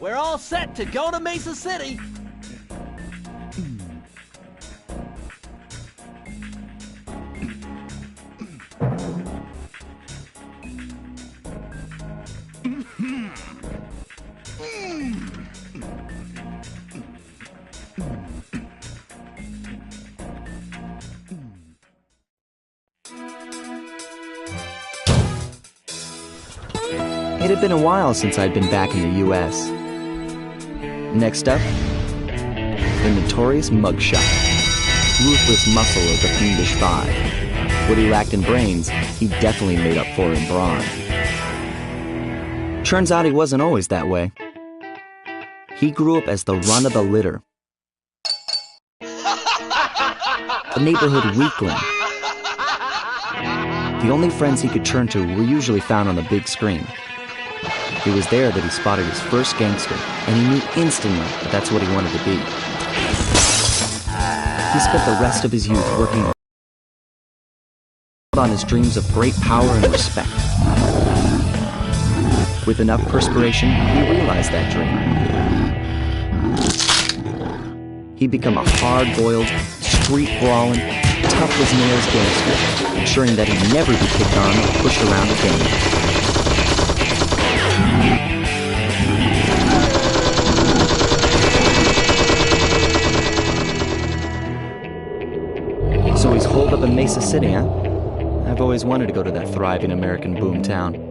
We're all set to go to Mesa City. It had been a while since I'd been back in the U.S. Next up, the notorious mugshot. Ruthless muscle of the fiendish vibe. What he lacked in brains, he definitely made up for in brawn. Turns out he wasn't always that way. He grew up as the run of the litter. The neighborhood weakling. The only friends he could turn to were usually found on the big screen. It was there that he spotted his first gangster, and he knew instantly that that's what he wanted to be. He spent the rest of his youth working on his dreams of great power and respect. With enough perspiration, he realized that dream. He'd become a hard-boiled, street-brawling, tough-as-nails gangster, ensuring that he'd never be picked on or pushed around again. So he's holed up in Mesa City, huh? I've always wanted to go to that thriving American boomtown.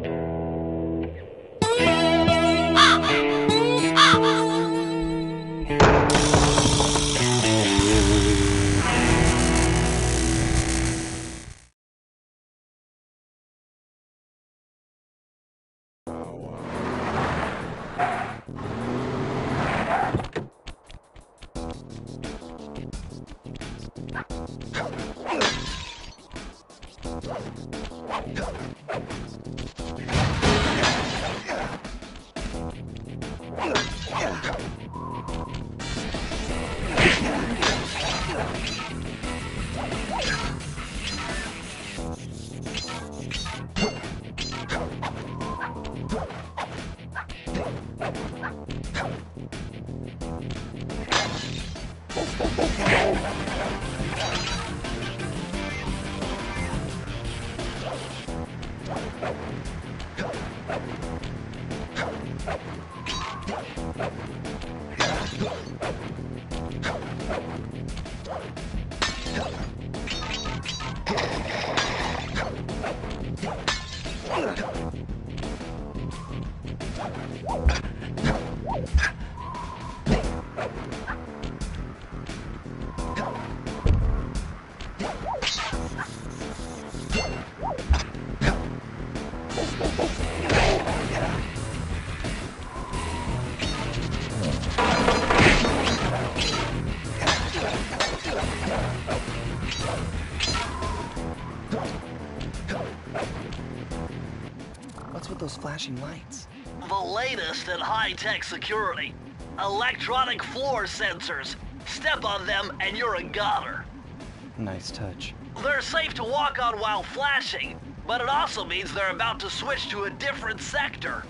Those flashing lights. The latest in high-tech security. Electronic floor sensors. Step on them and you're a goner. Nice touch. They're safe to walk on while flashing, but it also means they're about to switch to a different sector.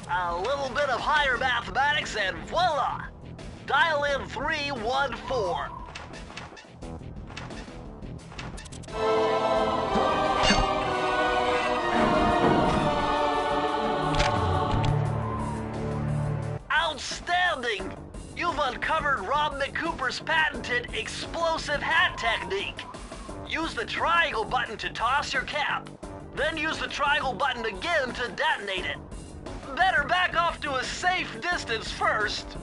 A little bit of higher mathematics and voila! Dial in 314. Outstanding! You've uncovered Rob McCooper's patented explosive hat technique. Use the triangle button to toss your cap. Then use the triangle button again to detonate it. Better back off to a safe distance first.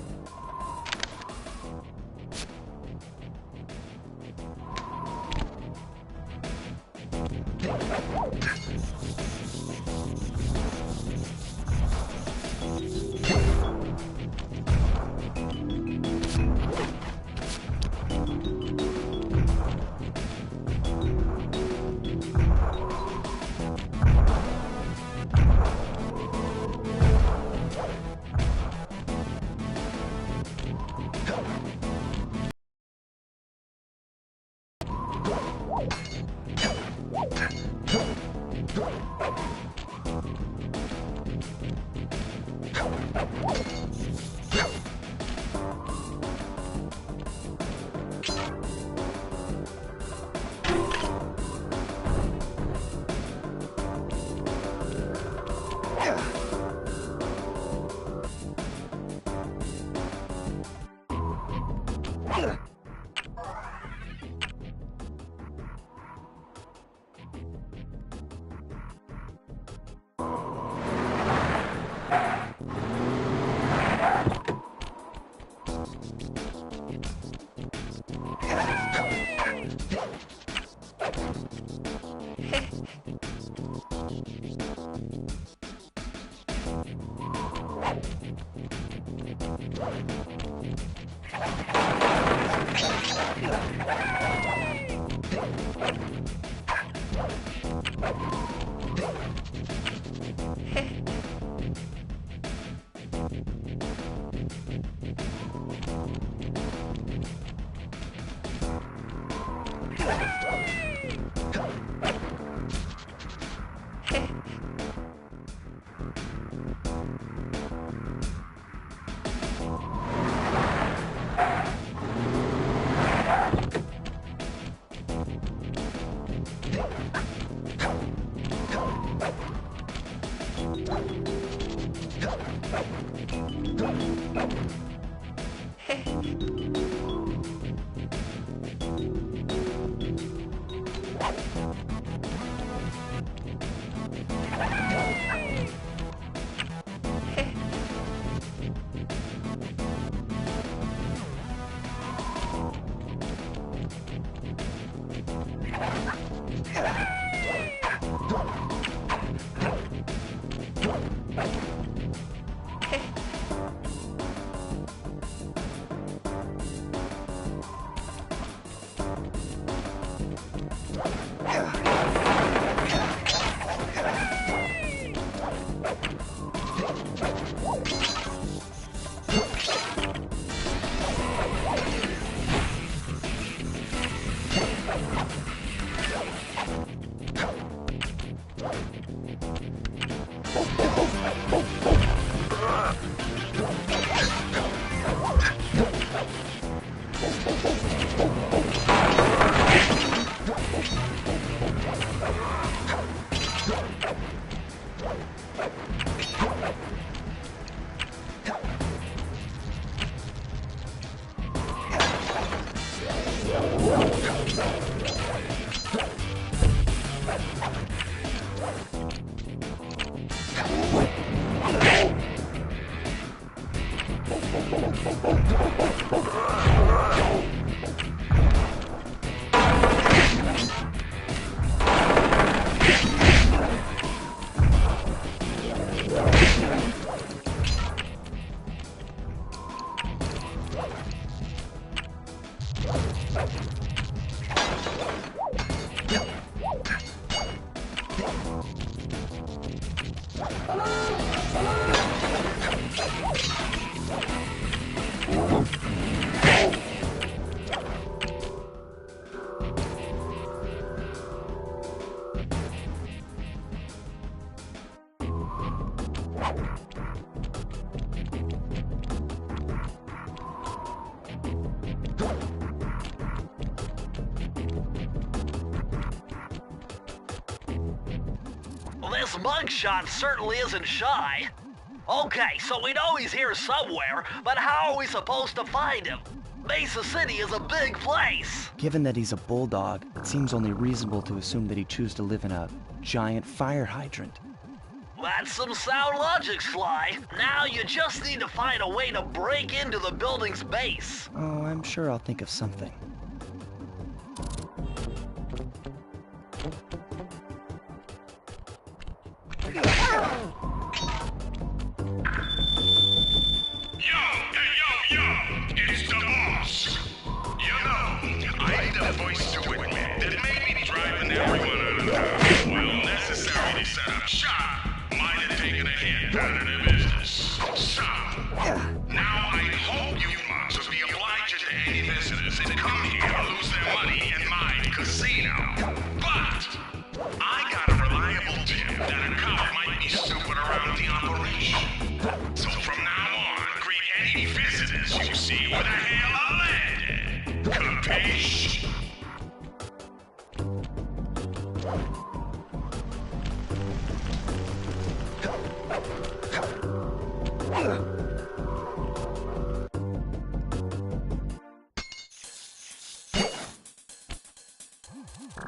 This mugshot certainly isn't shy. Okay, so we know he's here somewhere, but how are we supposed to find him? Mesa City is a big place. Given that he's a bulldog, it seems only reasonable to assume that he'd choose to live in a giant fire hydrant. That's some sound logic, Sly. Now you just need to find a way to break into the building's base. Oh, I'm sure I'll think of something. It's the boss. You know, I need a voice to admit that maybe driving everyone out of town, while necessary to set up shop, might have taken a hit out of the business. So, now I hope you monks will be obliging to any visitors that come here to lose their money in my casino. But I got a reliable tip that a cop might be snooping around the operation. So from now on, greet any visitors you see with a hail of lead. Capiche?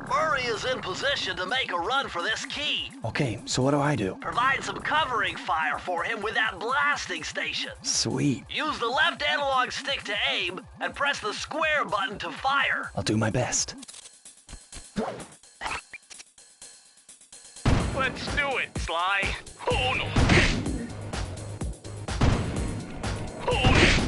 Murray is in position to make a run for this key. Okay, so what do I do? Provide some covering fire for him with that blasting station. Sweet. Use the left analog stick to aim and press the square button to fire. I'll do my best. Let's do it, Sly. Oh no. Oh no.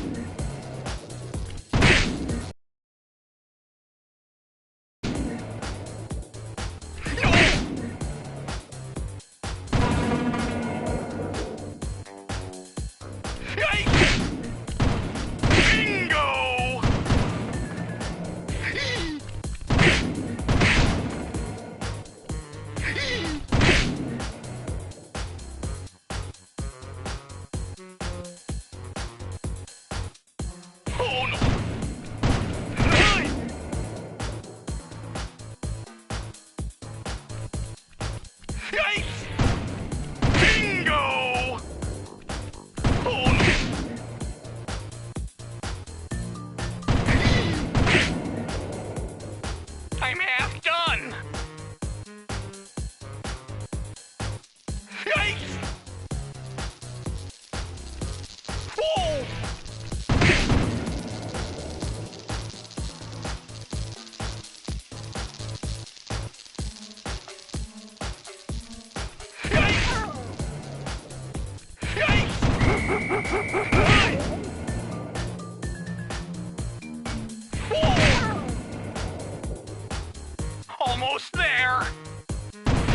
Almost there!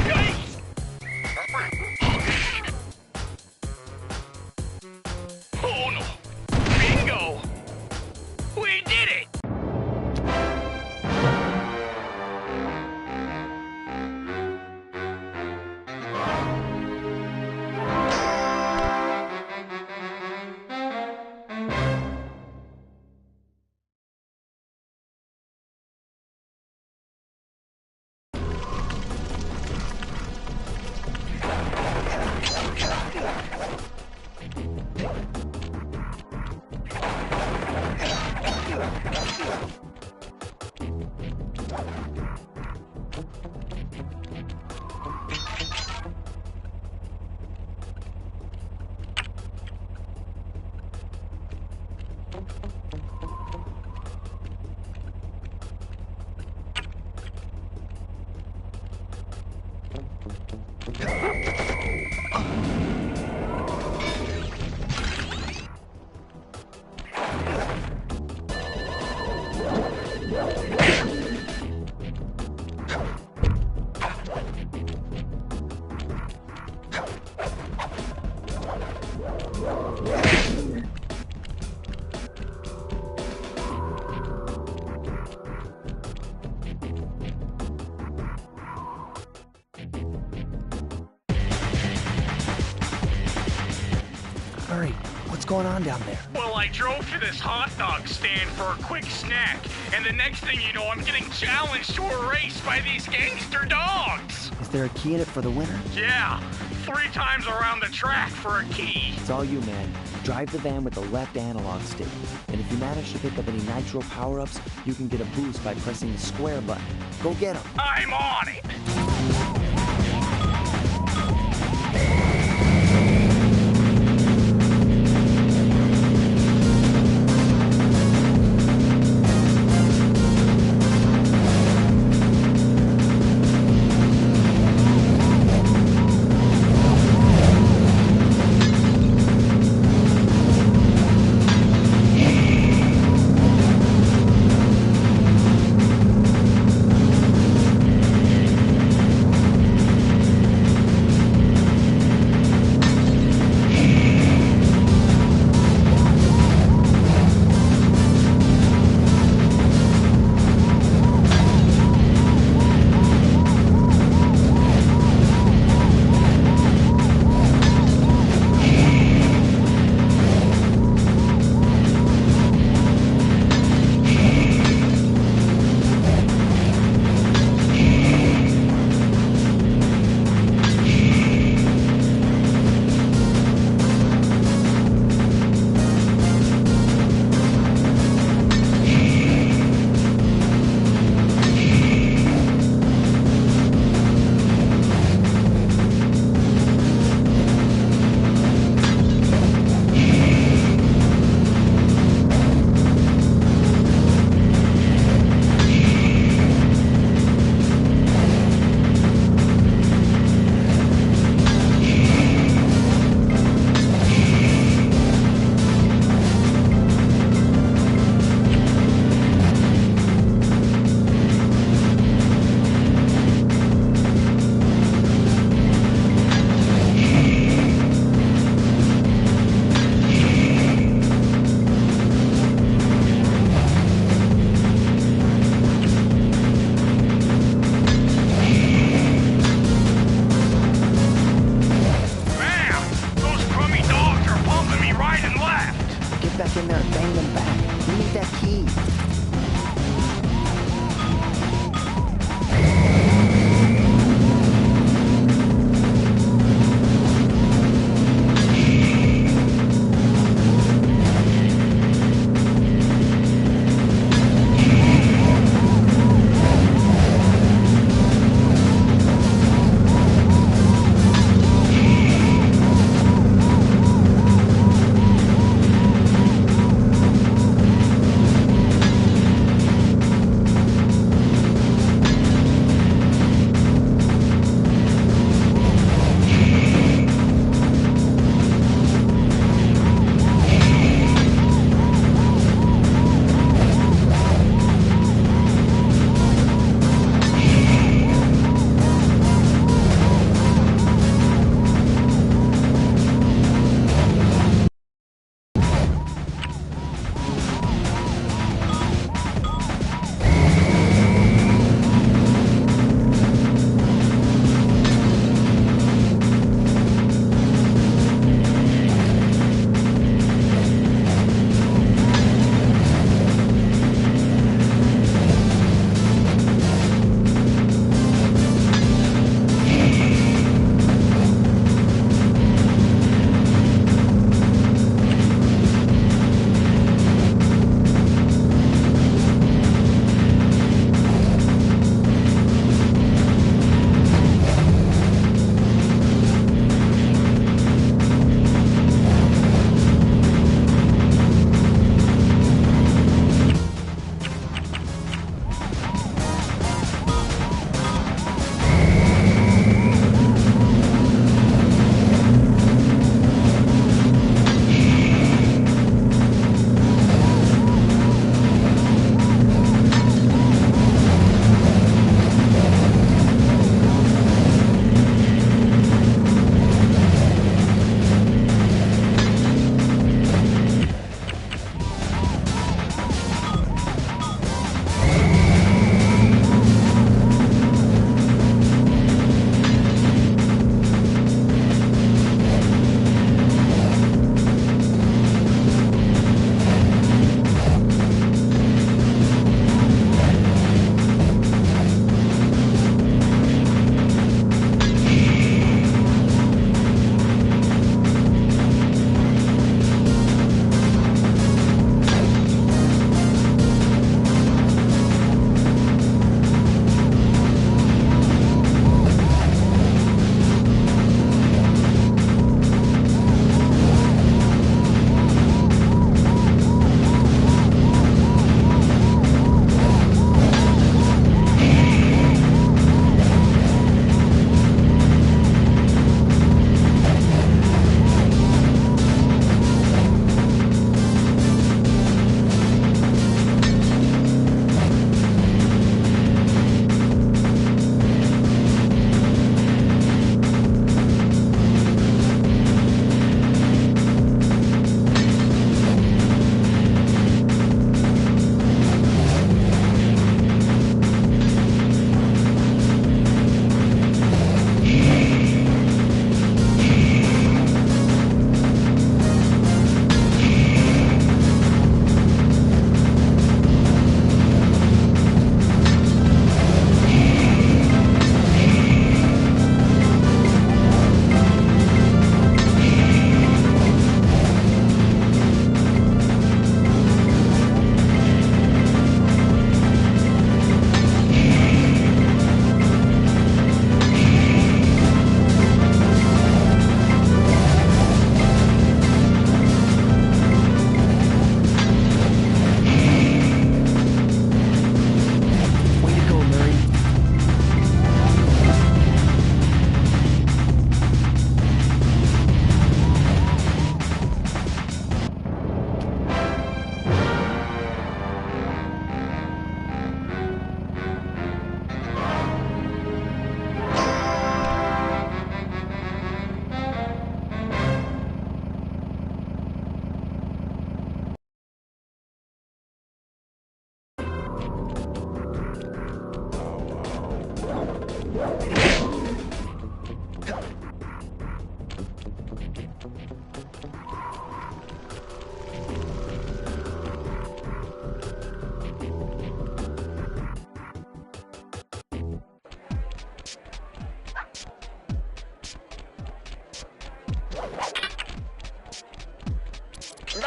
Yikes! Oh no! Bingo! We did it! Hurry, what's going on down there? Well, I drove to this hot dog stand for a quick snack, and the next thing you know, I'm getting challenged to a race by these gangster dogs. Is there a key in it for the winner? Yeah, 3 times around the track for a key. It's all you, man. Drive the van with the left analog stick. And if you manage to pick up any nitro power-ups, you can get a boost by pressing the square button. Go get them. I'm on it.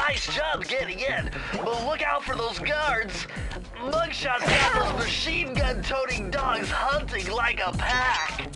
Nice job getting in, but look out for those guards. Mugshot's got those machine gun-toting dogs hunting like a pack.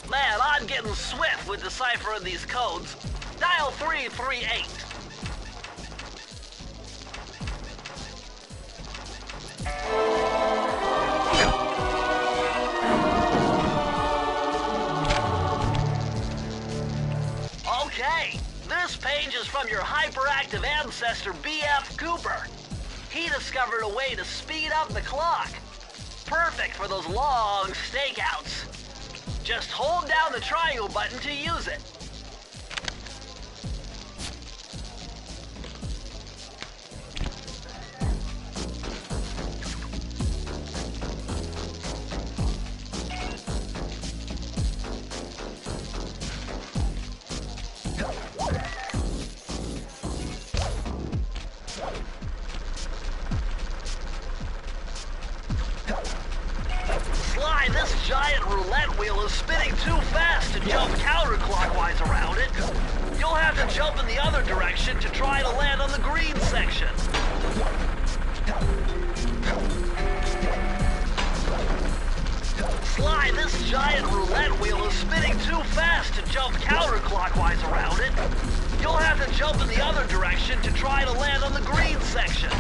Man, I'm getting swift with deciphering these codes. Dial 338. Okay, this page is from your hyperactive ancestor, B.F. Cooper. He discovered a way to speed up the clock. Perfect for those long stakeouts. Just hold down the triangle button to use it. This giant roulette wheel is spinning too fast to jump counterclockwise around it. You'll have to jump in the other direction to try to land on the green section. Sly, this giant roulette wheel is spinning too fast to jump counterclockwise around it. You'll have to jump in the other direction to try to land on the green section.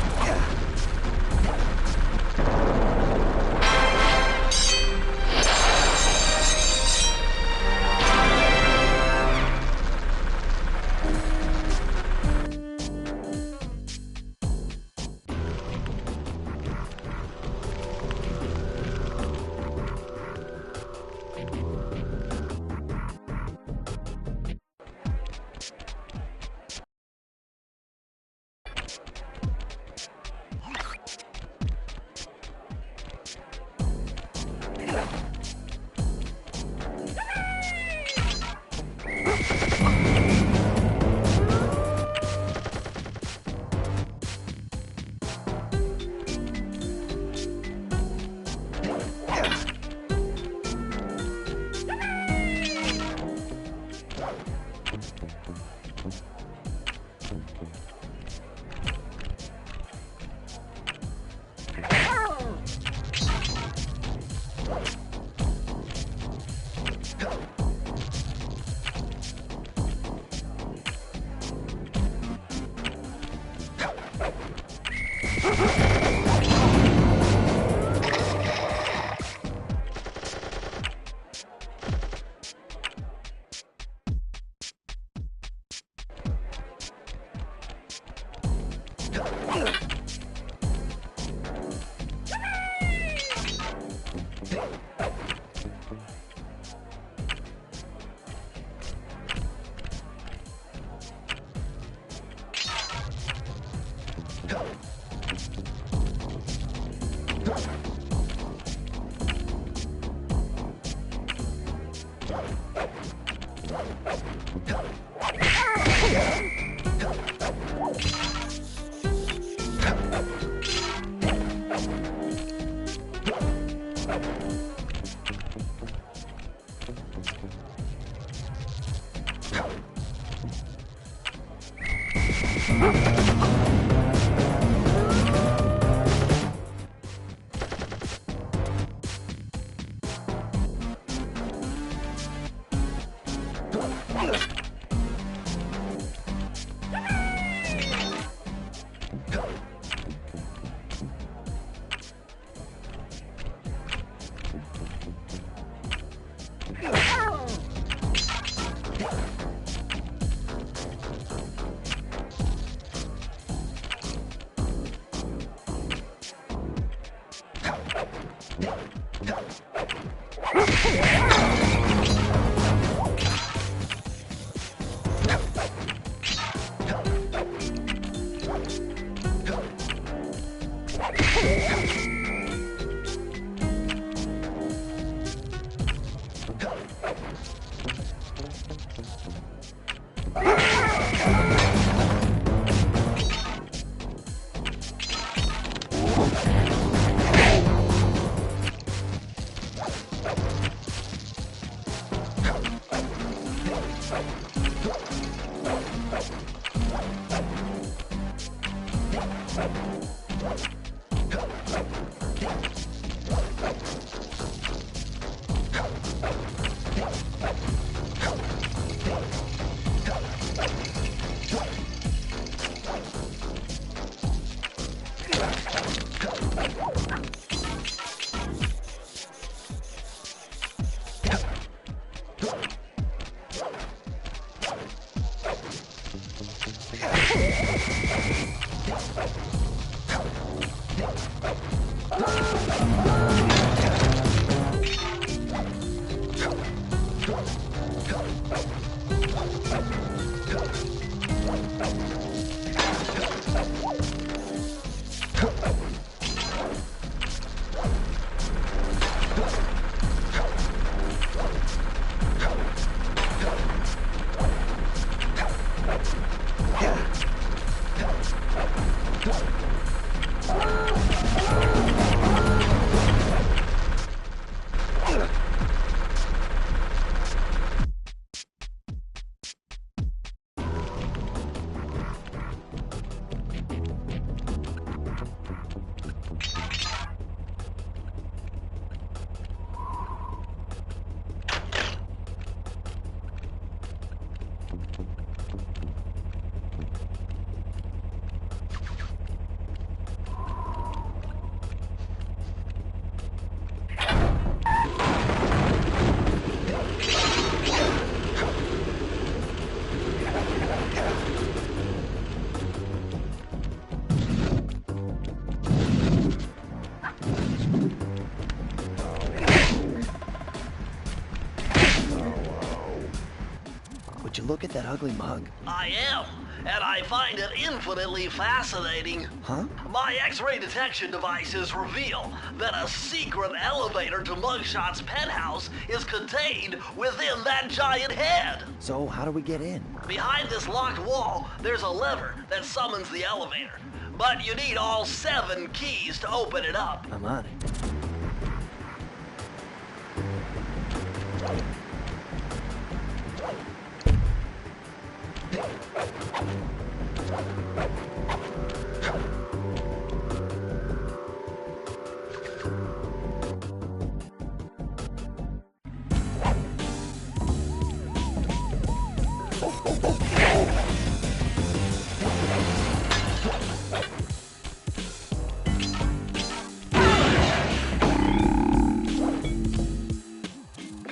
Would you look at that ugly mug? I am, and I find it infinitely fascinating. Huh? My X-ray detection devices reveal that a secret elevator to Mugshot's penthouse is contained within that giant head. So how do we get in? Behind this locked wall, there's a lever that summons the elevator. But you need all 7 keys to open it up. I'm on it.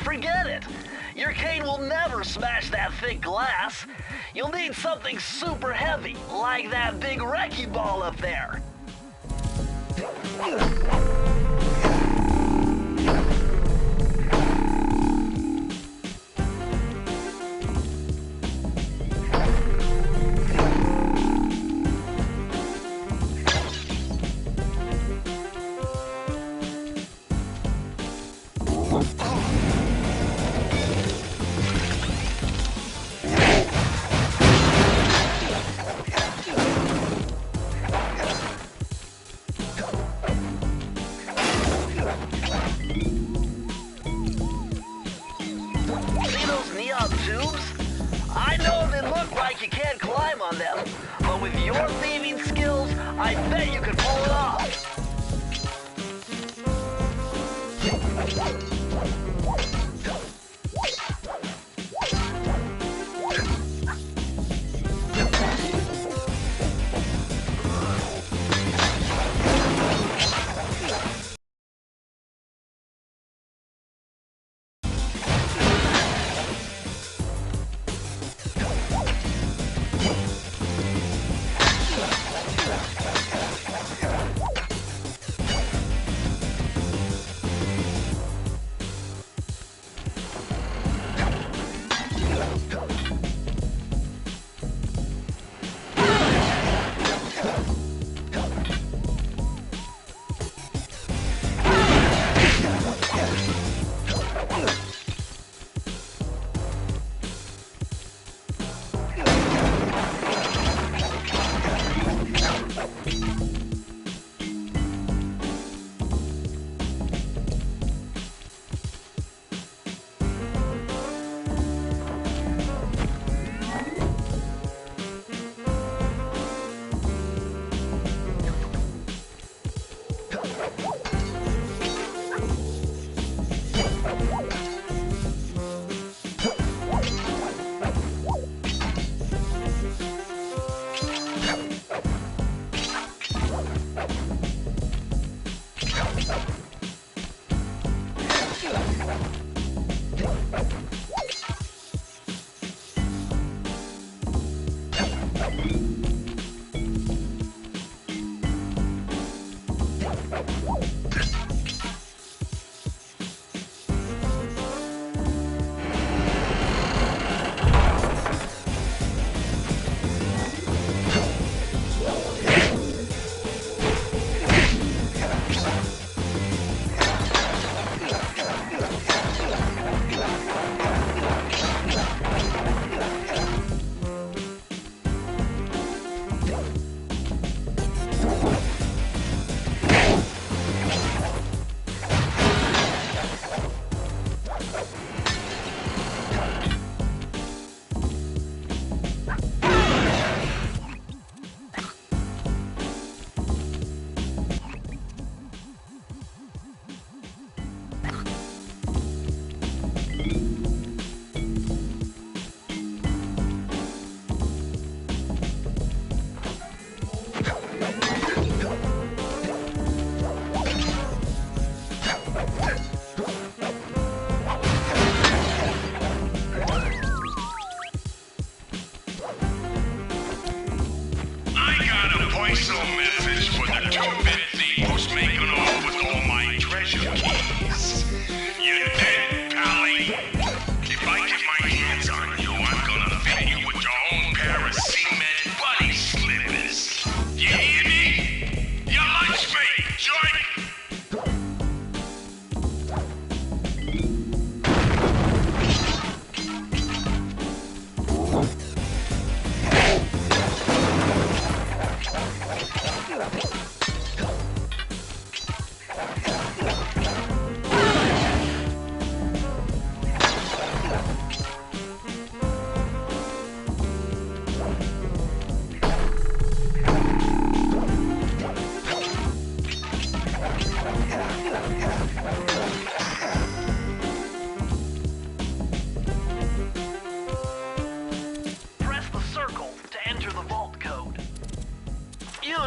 Forget it. Your cane will never smash that thick glass. You'll need something super heavy, like that big wrecking ball up there. I know they look like you can't climb on them, but with your thieving skills, I bet you could pull it off.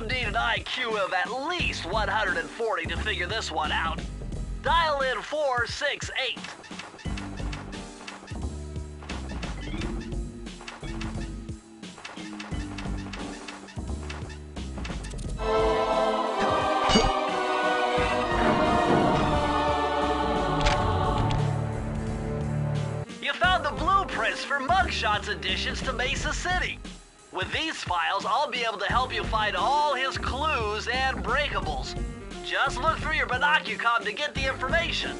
would need an IQ of at least 140 to figure this one out. Dial in 468. You found the blueprints for Mugshot's additions to Mesa City. With these files, I'll be able to help you find all his clues and breakables. Just look through your binocucom to get the information.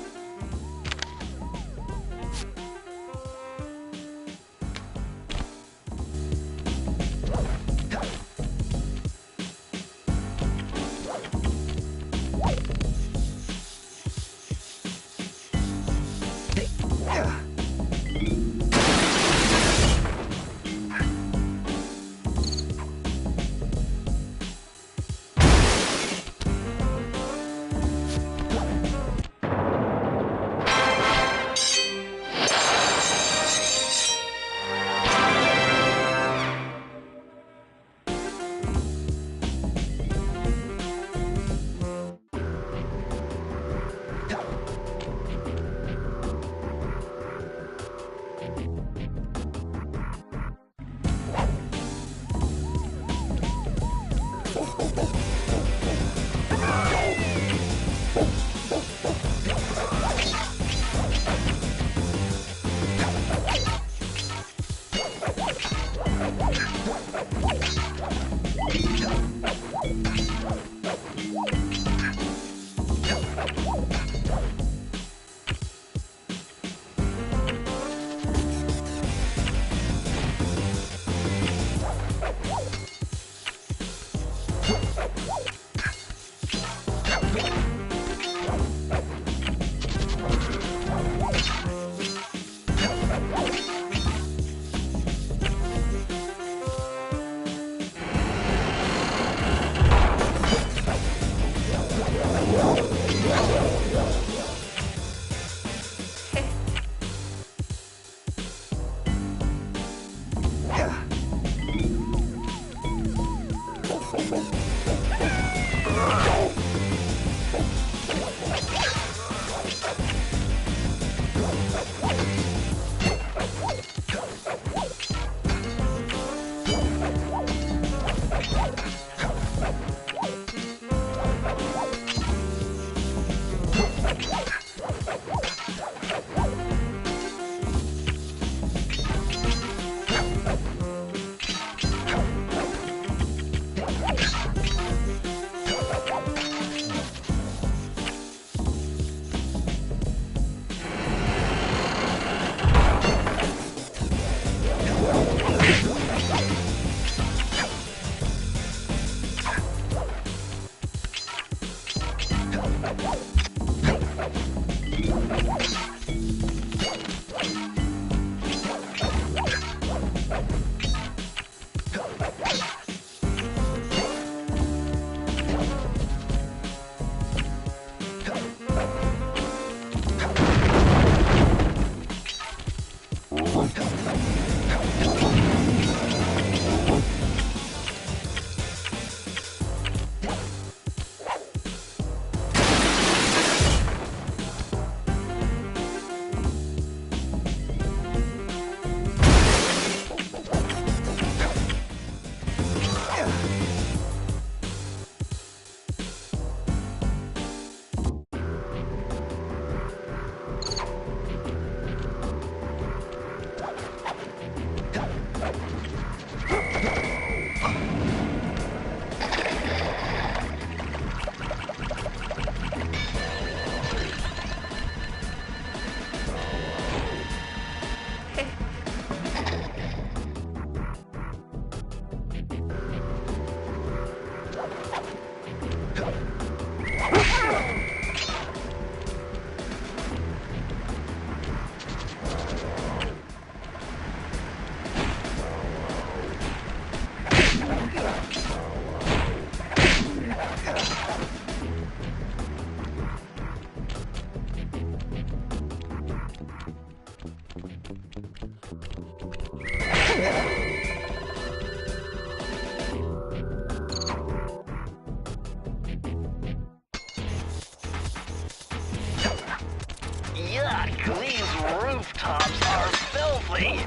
cops are filthy.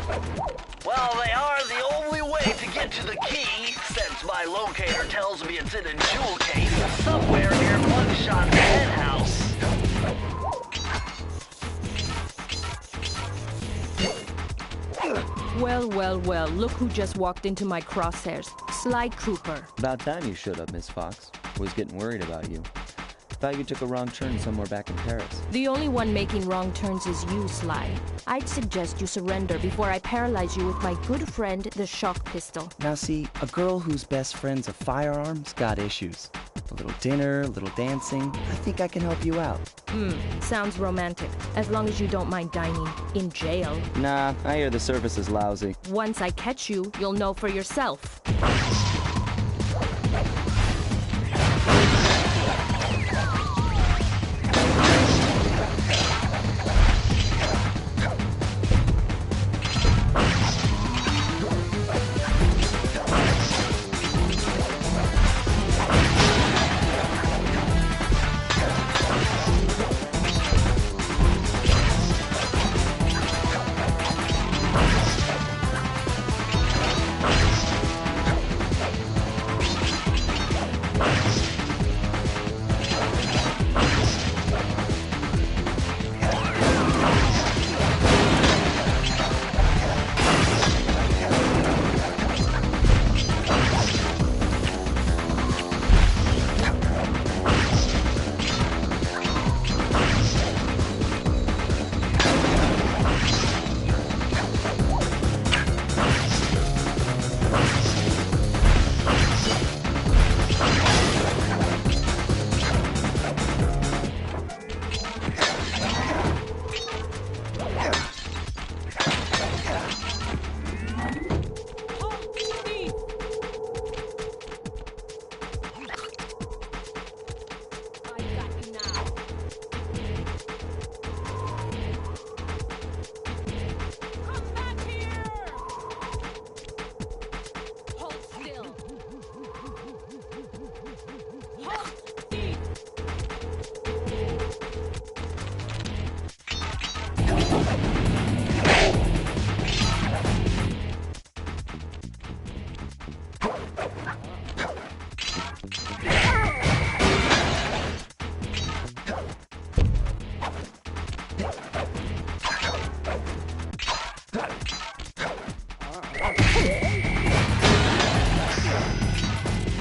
Well, they are the only way to get to the key, since my locator tells me it's in a jewel case somewhere near Mugshot's penthouse. Well, well, well, look who just walked into my crosshairs. Sly Cooper. About time you showed up, Miss Fox. Was getting worried about you. Thought you took a wrong turn somewhere back in Paris. The only one making wrong turns is you, Sly. I'd suggest you surrender before I paralyze you with my good friend, the shock pistol. Now see, a girl whose best friend's a firearm's got issues. A little dinner, a little dancing. I think I can help you out. Sounds romantic. As long as you don't mind dining in jail. Nah, I hear the service is lousy. Once I catch you, you'll know for yourself.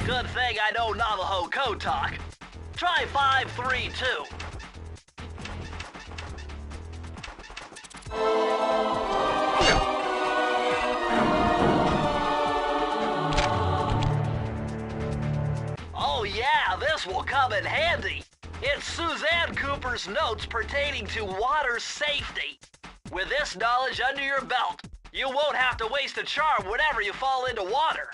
Good thing I know Navajo code talk. Try 532. Oh yeah, this will come in handy. It's Suzanne Cooper's notes pertaining to water safety. With this knowledge under your belt, you won't have to waste a charm whenever you fall into water.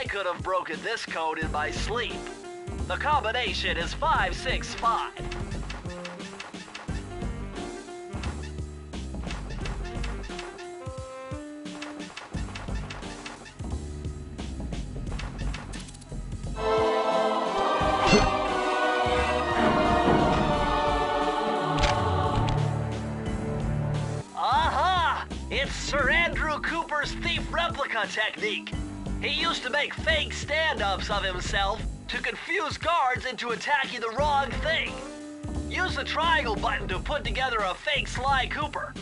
I could have broken this code in my sleep. The combination is 565. Aha! It's Sir Andrew Cooper's thief replica technique. He used to make fake stand-ups of himself to confuse guards into attacking the wrong thing. Use the triangle button to put together a fake Sly Cooper.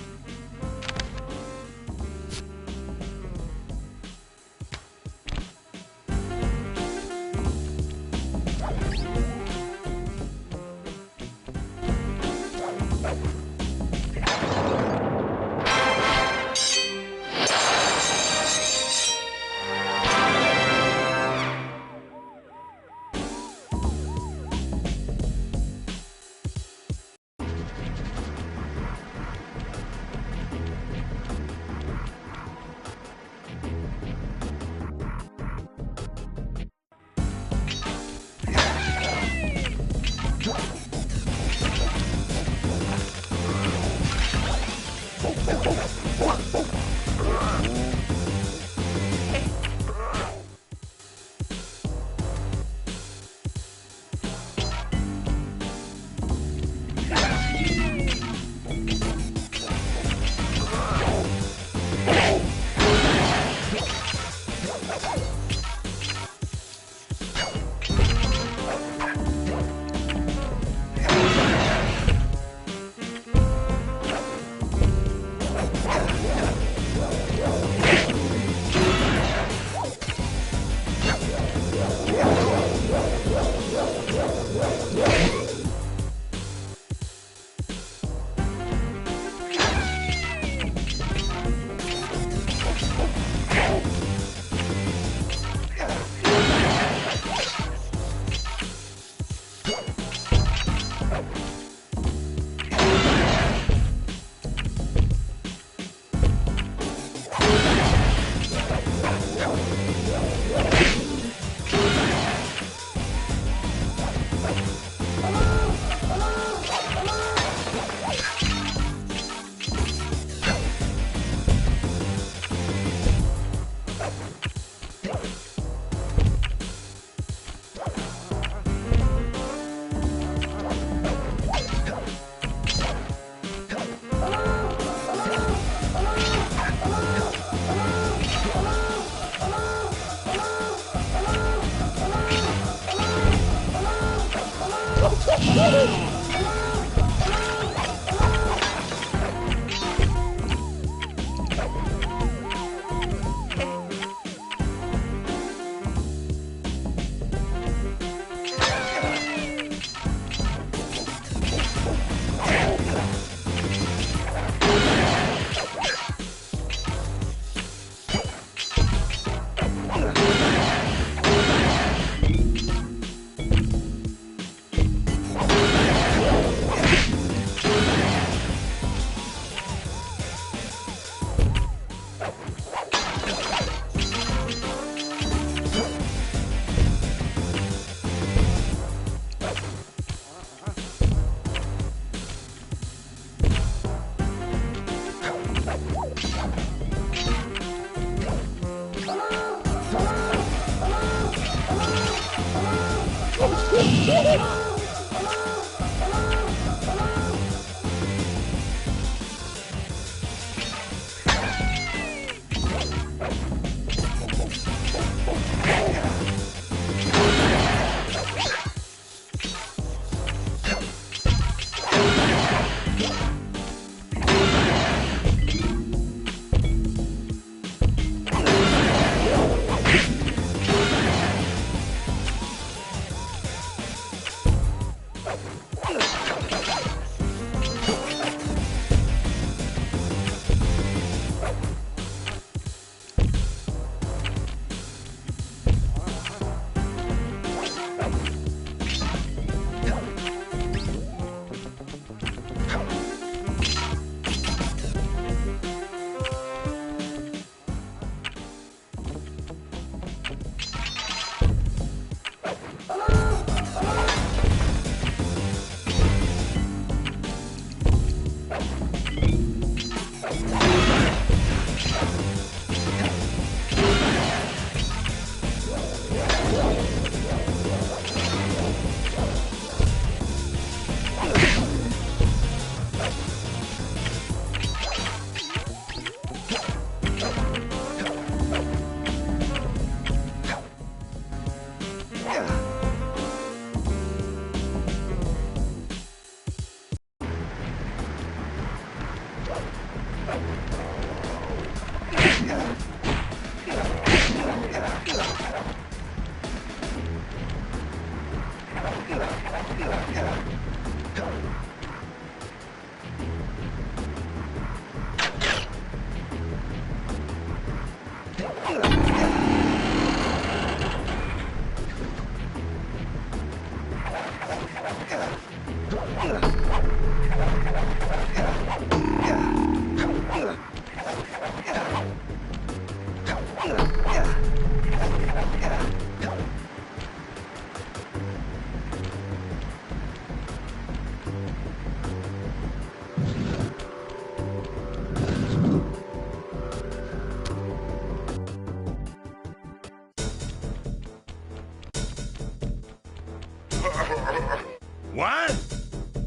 What?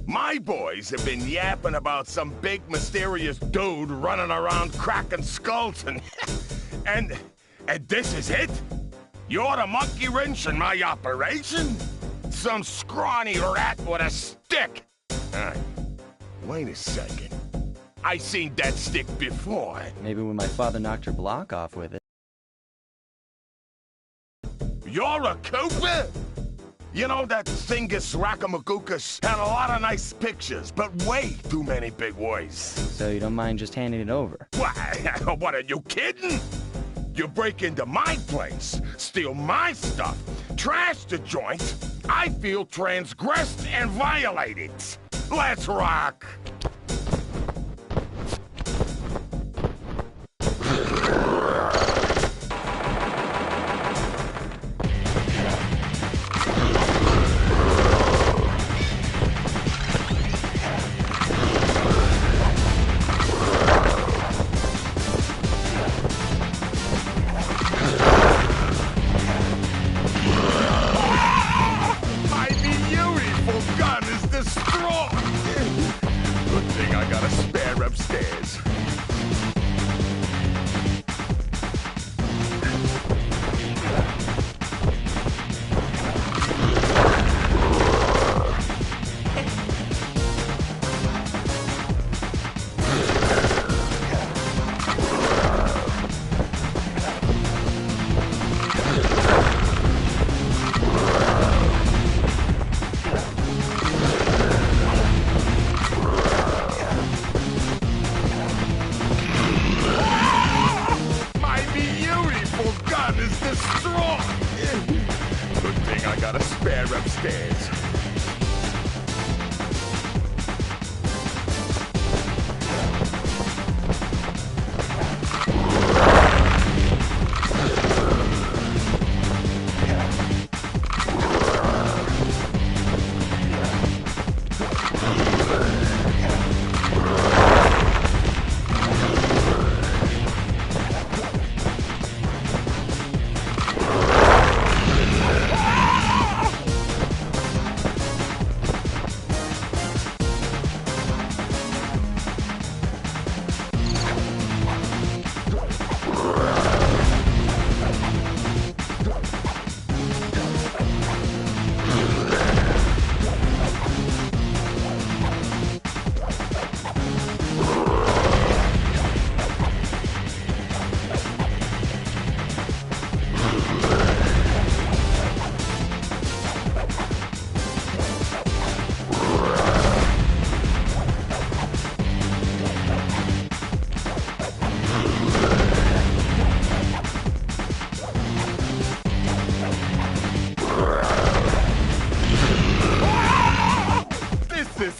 My boys have been yapping about some big mysterious dude running around cracking skulls and this is it? You're the monkey wrench in my operation? Some scrawny rat with a stick. Wait a second. I seen that stick before. Maybe when my father knocked your block off with it. You're a Cooper? You know that Thingus Raccoonus had a lot of nice pictures, but way too many big words. So you don't mind just handing it over? What, are you kidding? You break into my place, steal my stuff, trash the joint. I feel transgressed and violated. Let's rock!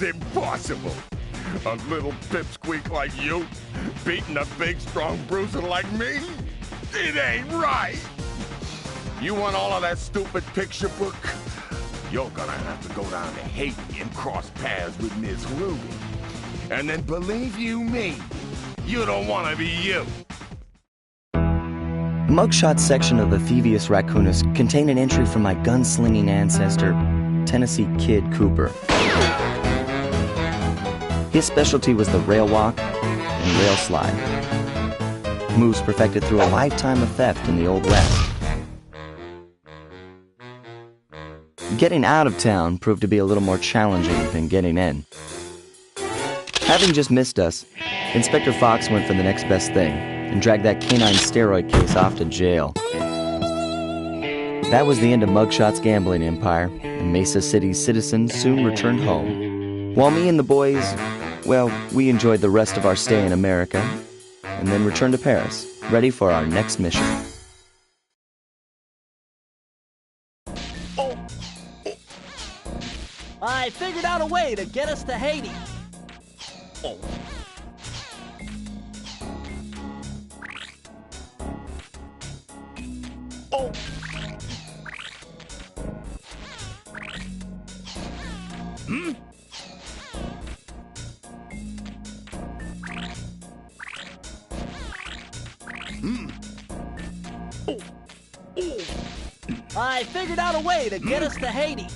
Impossible. A little pipsqueak like you beating a big, strong bruiser like me? It ain't right. You want all of that stupid picture book? You're gonna have to go down to Haiti and cross paths with Miss Ruby. And then believe you me, you don't want to be you. The mugshot section of the Thieveous Raccoonus contained an entry from my gunslinging ancestor, Tennessee Kid Cooper. His specialty was the rail walk and rail slide, moves perfected through a lifetime of theft in the Old West. Getting out of town proved to be a little more challenging than getting in. Having just missed us, Inspector Fox went for the next best thing and dragged that canine steroid case off to jail. That was the end of Mugshot's gambling empire, and Mesa City's citizens soon returned home. While me and the boys, well, we enjoyed the rest of our stay in America, and then returned to Paris, ready for our next mission. I figured out a way to get us to Haiti. I figured out a way to get us to Haiti.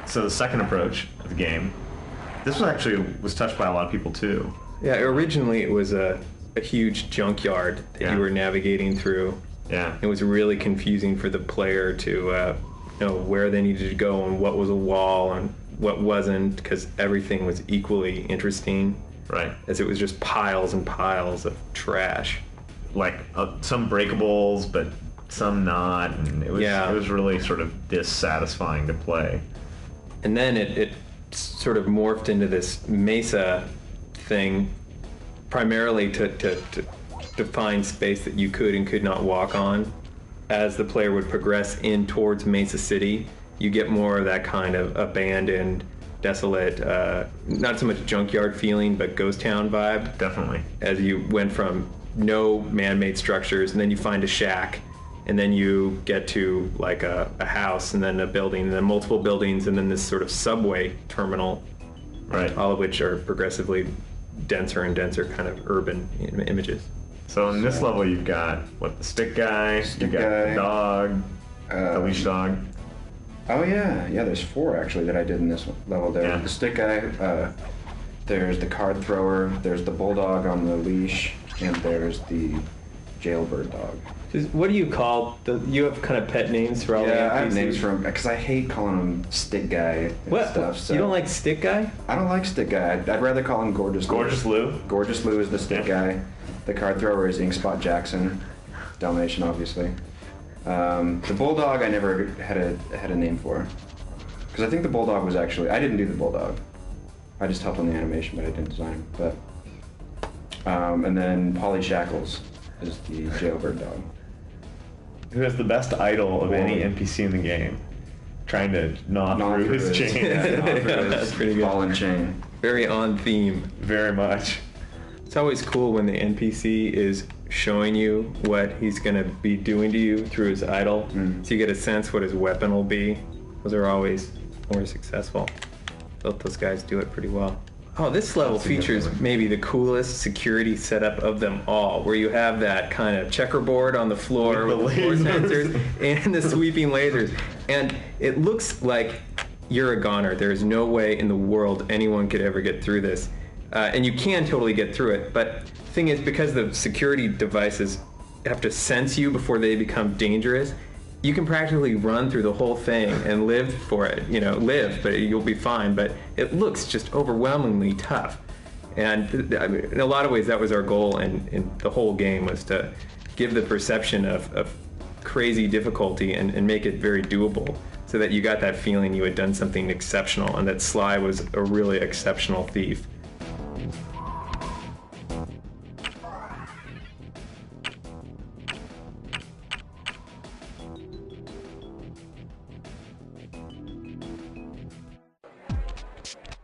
So the second approach of the game, this one actually was touched by a lot of people too. Yeah, originally it was a huge junkyard that you were navigating through. Yeah. It was really confusing for the player to know where they needed to go and what was a wall and what wasn't, because everything was equally interesting. Right. As it was just piles and piles of trash. Like some breakables, but some not, and it was really sort of dissatisfying to play. And then it sort of morphed into this mesa thing, primarily to find space that you could and could not walk on. As the player would progress in towards Mesa City, you get more of that kind of abandoned, desolate, not so much junkyard feeling, but ghost town vibe. Definitely. As you went from no man-made structures, and then you find a shack, and then you get to like a house, and then a building, and then multiple buildings, and then this sort of subway terminal, right? All of which are progressively denser and denser kind of urban images. So in this level, you've got the stick guy, the dog, the leash dog. Oh yeah, there's 4 actually that I did in this level. There's the stick guy, there's the card thrower, there's the bulldog on the leash, and there's the jailbird dog. What do you call you have kind of pet names for all the NPCs? Yeah, I have names for him because I hate calling him stick guy and stuff. So. You don't like stick guy? I don't like stick guy. I'd rather call him Gorgeous Lou. Gorgeous Lou? Gorgeous Lou is the stick guy. The card thrower is Ink Spot Jackson. Dalmatian, obviously. The bulldog I never had a name for. Because I think the bulldog was actually... I didn't do the bulldog. I just helped on the animation, but I didn't design him. But, and then Polly Shackles is the jailbird dog. Who has the best idol of any NPC in the game. Trying to gnaw through his chain. That's pretty good. Ball and chain. Very on theme. Very much. It's always cool when the NPC is showing you what he's going to be doing to you through his idol, so you get a sense what his weapon will be. Those are always more successful. Both those guys do it pretty well. Oh, this level features maybe the coolest security setup of them all, where you have that kind of checkerboard on the floor with the floor sensors and the sweeping lasers. And it looks like you're a goner. There's no way in the world anyone could ever get through this. And you can totally get through it, but the thing is, because the security devices have to sense you before they become dangerous, you can practically run through the whole thing and live for it. But you'll be fine, but it looks just overwhelmingly tough. And I mean, in a lot of ways, that was our goal in the whole game, was to give the perception of crazy difficulty and make it very doable, so that you got that feeling you had done something exceptional and that Sly was a really exceptional thief.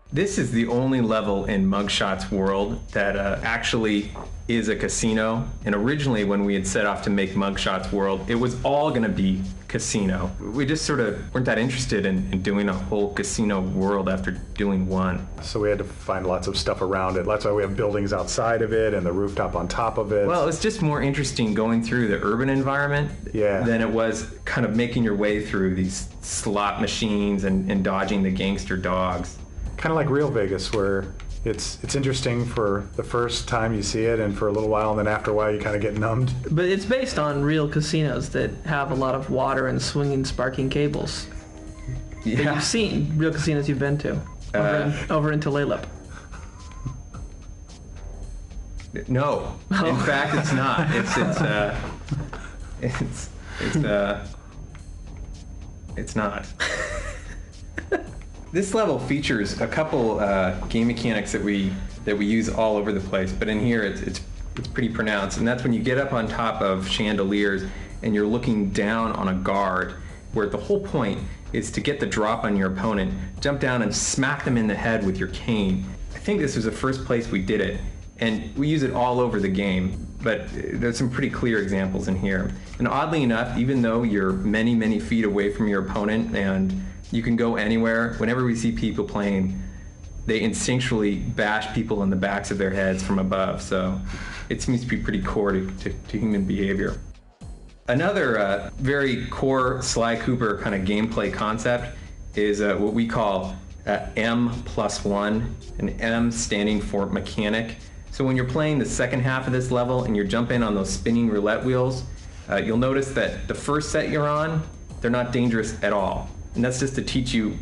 This is the only level in Mugshot's world that actually is a casino. And originally, when we had set off to make Mugshot's world, it was all going to be casino. We just sort of weren't that interested in doing a whole casino world after doing one. So we had to find lots of stuff around it. That's why we have buildings outside of it and the rooftop on top of it. Well, it was just more interesting going through the urban environment than it was kind of making your way through these slot machines and dodging the gangster dogs. Kind of like real Vegas, where it's interesting for the first time you see it, and for a little while, and then after a while you kind of get numbed. But it's based on real casinos that have a lot of water and swinging, sparking cables. Yeah. That you've seen real casinos you've been to over in Tulalip. No, in fact, it's not. It's not. This level features a couple game mechanics that we use all over the place, but in here it's pretty pronounced, and that's when you get up on top of chandeliers and you're looking down on a guard, where the whole point is to get the drop on your opponent, jump down and smack them in the head with your cane. I think this was the first place we did it, and we use it all over the game, but there's some pretty clear examples in here. And oddly enough, even though you're many, many feet away from your opponent and you can go anywhere, whenever we see people playing, they instinctually bash people in the backs of their heads from above, so it seems to be pretty core to human behavior. Another very core Sly Cooper kind of gameplay concept is what we call M+1, an M standing for mechanic. So when you're playing the second half of this level and you're jumping on those spinning roulette wheels, you'll notice that the first set you're on, they're not dangerous at all. And that's just to teach you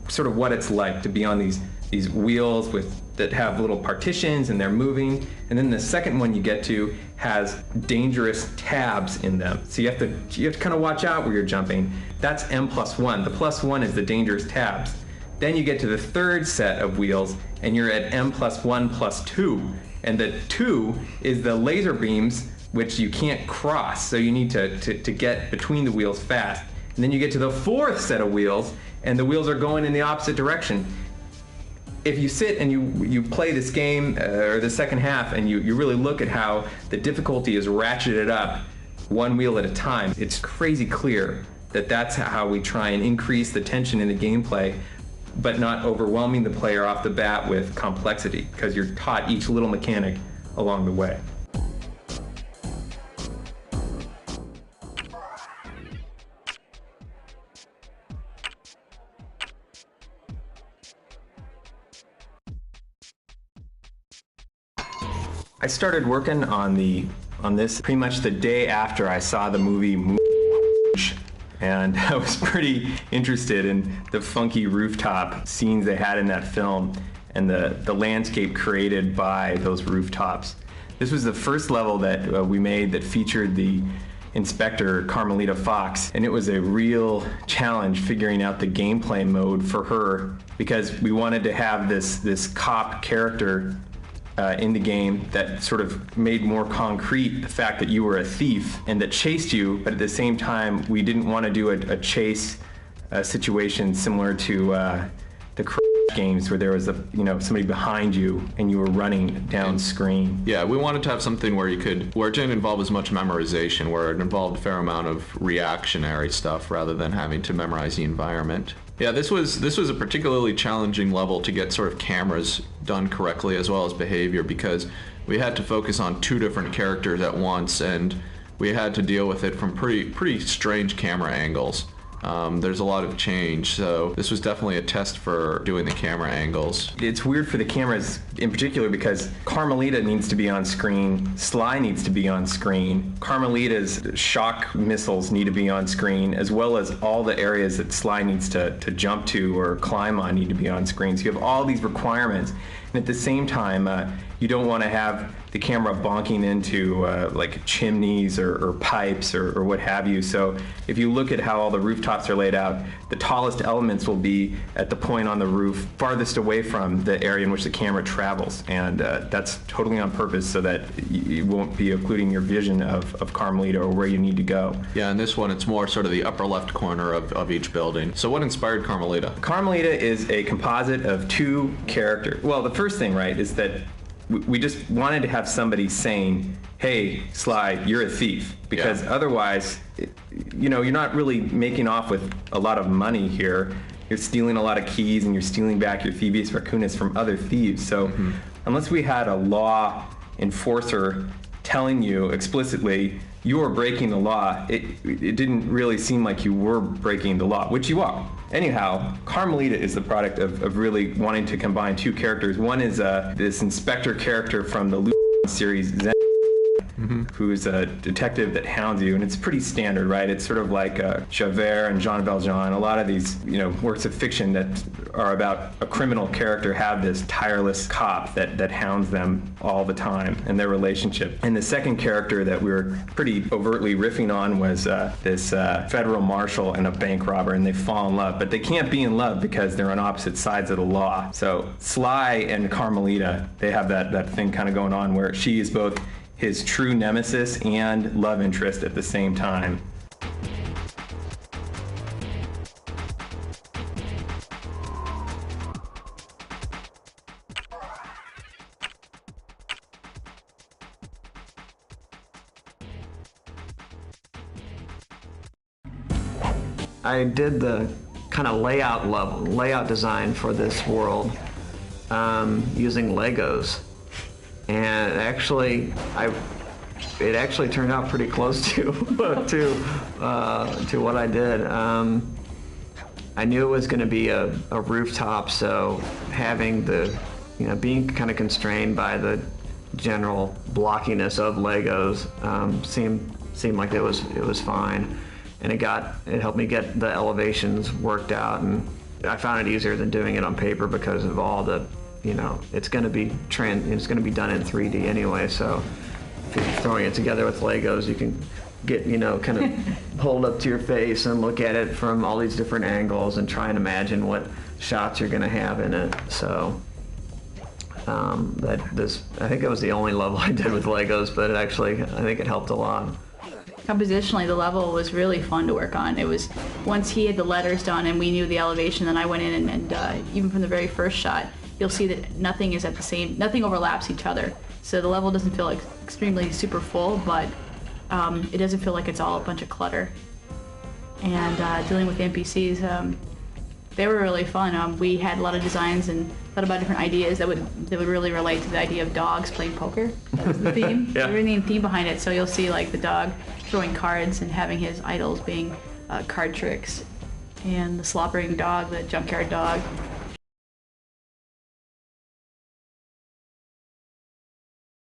sort of what it's like to be on these wheels with that have little partitions and they're moving. And then the second one you get to has dangerous tabs in them. So you have to kind of watch out where you're jumping. That's M+1. The +1 is the dangerous tabs. Then you get to the third set of wheels and you're at M+1+2. And the 2 is the laser beams, which you can't cross. So you need to get between the wheels fast. And then you get to the fourth set of wheels and the wheels are going in the opposite direction. If you sit and you play this game, or the second half, and you really look at how the difficulty is ratcheted up one wheel at a time, it's crazy clear that that's how we try and increase the tension in the gameplay, but not overwhelming the player off the bat with complexity, because you're taught each little mechanic along the way. I started working on this pretty much the day after I saw the movie and I was pretty interested in the funky rooftop scenes they had in that film and the landscape created by those rooftops. This was the first level that we made that featured the Inspector Carmelita Fox, and it was a real challenge figuring out the gameplay mode for her, because we wanted to have this cop character in the game that sort of made more concrete the fact that you were a thief and that chased you, but at the same time we didn't want to do a chase situation similar to the games where there was somebody behind you and you were running down screen. Yeah, we wanted to have something where it didn't involve as much memorization, where it involved a fair amount of reactionary stuff rather than having to memorize the environment. Yeah, this was a particularly challenging level to get sort of cameras done correctly as well as behavior, because we had to focus on two different characters at once and we had to deal with it from pretty strange camera angles. There's a lot of change, so this was definitely a test for doing the camera angles. It's weird for the cameras in particular because Carmelita needs to be on screen, Sly needs to be on screen, Carmelita's shock missiles need to be on screen, as well as all the areas that Sly needs to jump to or climb on need to be on screen. So you have all these requirements, and at the same time, you don't want to have the camera bonking into like chimneys or pipes or what have you. So if you look at how all the rooftops are laid out, the tallest elements will be at the point on the roof farthest away from the area in which the camera travels. And that's totally on purpose so that you won't be occluding your vision of Carmelita or where you need to go. Yeah, in this one it's more sort of the upper left corner of each building. So what inspired Carmelita? Carmelita is a composite of two characters. Well, the first thing, right, is that we just wanted to have somebody saying, hey, Sly, you're a thief. Because otherwise, you're not really making off with a lot of money here. You're stealing a lot of keys and you're stealing back your Thieveous Raccoonus from other thieves. So unless we had a law enforcer telling you explicitly you are breaking the law, it didn't really seem like you were breaking the law, which you are. Anyhow, Carmelita is the product of really wanting to combine two characters. One is this inspector character from the series, Zen, who's a detective that hounds you, and it's pretty standard, right? It's sort of like Javert and Jean Valjean. A lot of these, works of fiction that are about a criminal character have this tireless cop that hounds them all the time and their relationship. And the second character that we were pretty overtly riffing on was this federal marshal and a bank robber, and they fall in love, but they can't be in love because they're on opposite sides of the law. So Sly and Carmelita, they have that thing kind of going on where she is both his true nemesis and love interest at the same time. I did the kind of layout design for this world using Legos. And it actually turned out pretty close to what I did. I knew it was going to be a rooftop, so having being kind of constrained by the general blockiness of Legos seemed like it was fine, and it helped me get the elevations worked out, and I found it easier than doing it on paper because of all the it's going to be done in 3D anyway. So if you're throwing it together with Legos, you can get, kind of hold up to your face and look at it from all these different angles and try and imagine what shots you're going to have in it. So I think it was the only level I did with Legos, but I think it helped a lot. Compositionally, the level was really fun to work on. It was, once he had the letters done and we knew the elevation, then I went in and even from the very first shot, you'll see that nothing overlaps each other. So the level doesn't feel like extremely super full, but it doesn't feel like it's all a bunch of clutter. And dealing with NPCs, they were really fun. We had a lot of designs and thought about different ideas that would really relate to the idea of dogs playing poker. That was the theme. Yeah. The really theme behind it. So you'll see like the dog throwing cards and having his idols being card tricks, and the slobbering dog, the junkyard dog.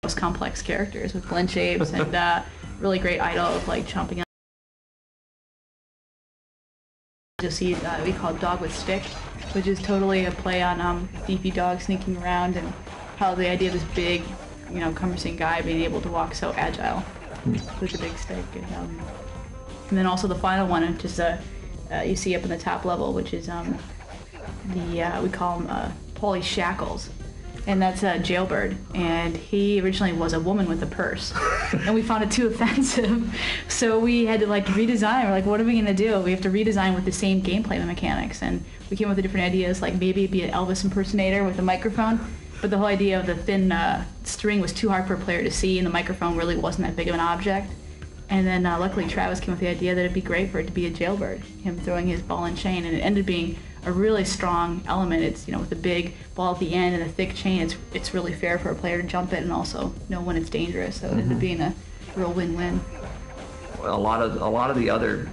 Most complex characters with blend shapes and really great idol of like chomping on. You'll see we call it dog with stick, which is totally a play on thiefy dog sneaking around and how the idea of this big, cumbersome guy being able to walk so agile with a big stick. And then also the final one, which is you see up in the top level, which is we call him Paulie Shackles. And that's a jailbird, and he originally was a woman with a purse, and we found it too offensive, so we had to redesign. We're like, what are we gonna do? We have to redesign with the same gameplay mechanics, and we came up with different ideas, like maybe it'd be an Elvis impersonator with a microphone, but the whole idea of the thin string was too hard for a player to see, and the microphone really wasn't that big of an object. And then luckily Travis came with the idea that it'd be great for it to be a jailbird, him throwing his ball and chain, and it ended up being a really strong element. It's, with a big ball at the end and a thick chain, it's really fair for a player to jump it and also know when it's dangerous. So it ended up being a real win-win. Well, a lot of the other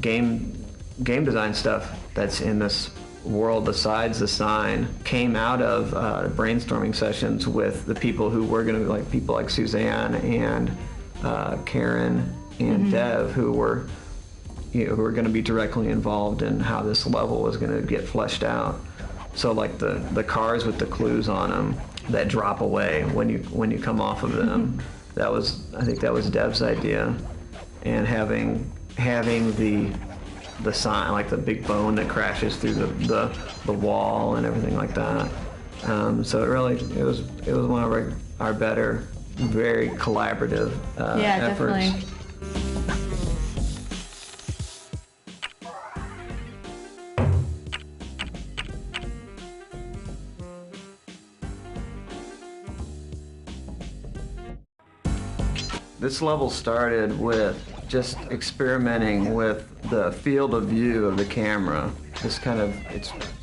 game design stuff that's in this world besides the sign came out of brainstorming sessions with the people who were going to, people like Suzanne and Karen and Dev, who were going to be directly involved in how this level was going to get fleshed out. So the cars with the clues on them that drop away when you come off of them, I think that was Dev's idea, and having the sign, like the big bone that crashes through the wall and everything like that. So it was one of our better, very collaborative efforts. Definitely. This level started with just experimenting with the field of view of the camera. It's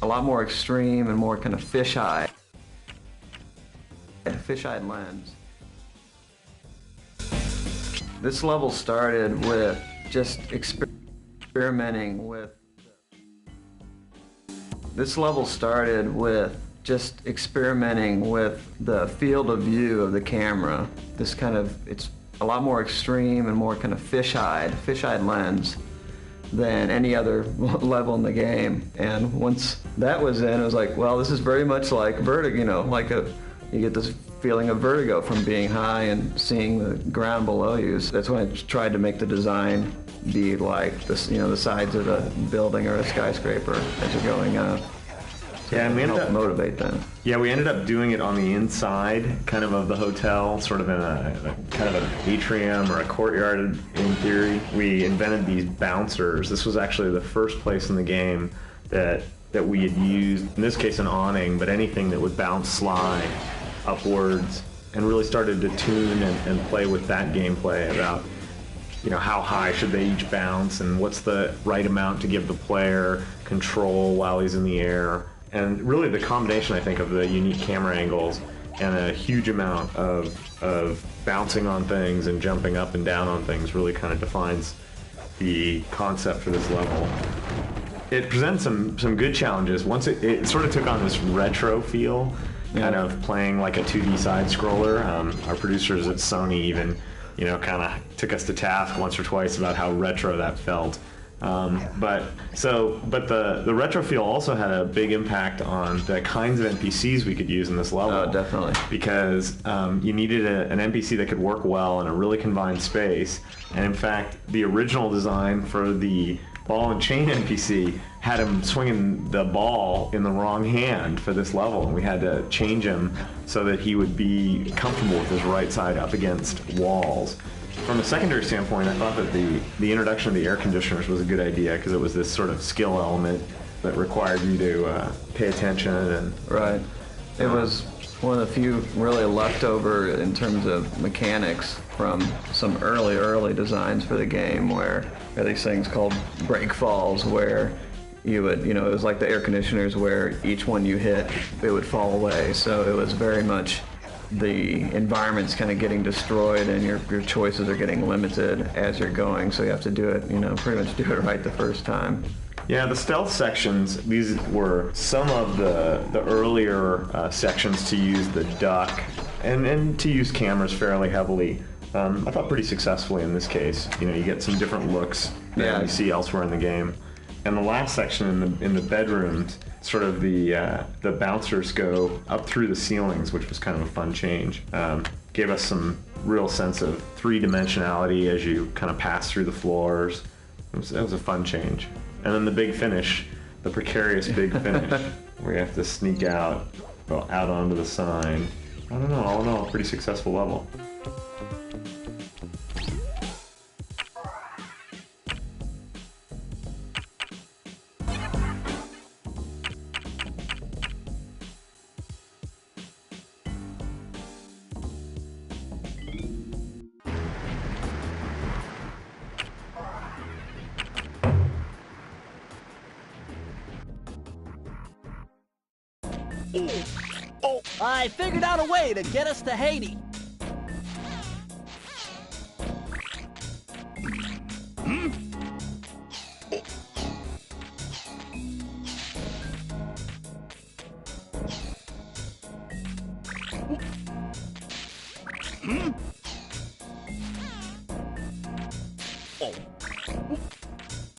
a lot more extreme and more kind of fisheye lens. This level started with just experimenting with the field of view of the camera. It's a lot more extreme and more kind of fisheye lens than any other level in the game. And once that was in, it was like, well, this is very much like Vertigo, you get this feeling of vertigo from being high and seeing the ground below you. So that's when I tried to make the design be like this, the sides of a building or a skyscraper as you're going up. Yeah, and we ended up motivate them. Yeah, we ended up doing it on the inside, kind of the hotel, sort of in a kind of an atrium or a courtyard. In theory, we invented these bouncers. This was actually the first place in the game that we had used, in this case, an awning, but anything that would bounce, slide upwards, and really started to tune and play with that gameplay about, how high should they each bounce and what's the right amount to give the player control while he's in the air. And really the combination, I think, of the unique camera angles and a huge amount of bouncing on things and jumping up and down on things really kind of defines the concept for this level. It presents some good challenges. Once it sort of took on this retro feel, kind of playing like a 2D side scroller. Our producers at Sony even, kind of took us to task once or twice about how retro that felt. But the retro feel also had a big impact on the kinds of NPCs we could use in this level. Oh, definitely. Because you needed an NPC that could work well in a really confined space. And in fact, the original design for the ball and chain NPC had him swinging the ball in the wrong hand for this level, and we had to change him so that he would be comfortable with his right side up against walls. From a secondary standpoint, I thought that the introduction of the air conditioners was a good idea because it was this sort of skill element that required you to pay attention. And right. It was one of the few really leftover in terms of mechanics from some early designs for the game, where there are these things called break falls, where you would, it was like the air conditioners where each one you hit, it would fall away. So it was very much the environment's kind of getting destroyed and your choices are getting limited as you're going. So you have to do it, pretty much do it right the first time. Yeah, the stealth sections, these were some of the earlier sections to use the duck and to use cameras fairly heavily. I thought pretty successfully in this case. You get some different looks that you see elsewhere in the game. And the last section in the bedrooms, sort of the bouncers go up through the ceilings, which was kind of a fun change. Gave us some real sense of three-dimensionality as you kind of pass through the floors. That was a fun change. And then the big finish, the precarious big finish, where you have to sneak out onto the sign. I don't know, all in all, a pretty successful level. Oh, I figured out a way to get us to Haiti. Oh.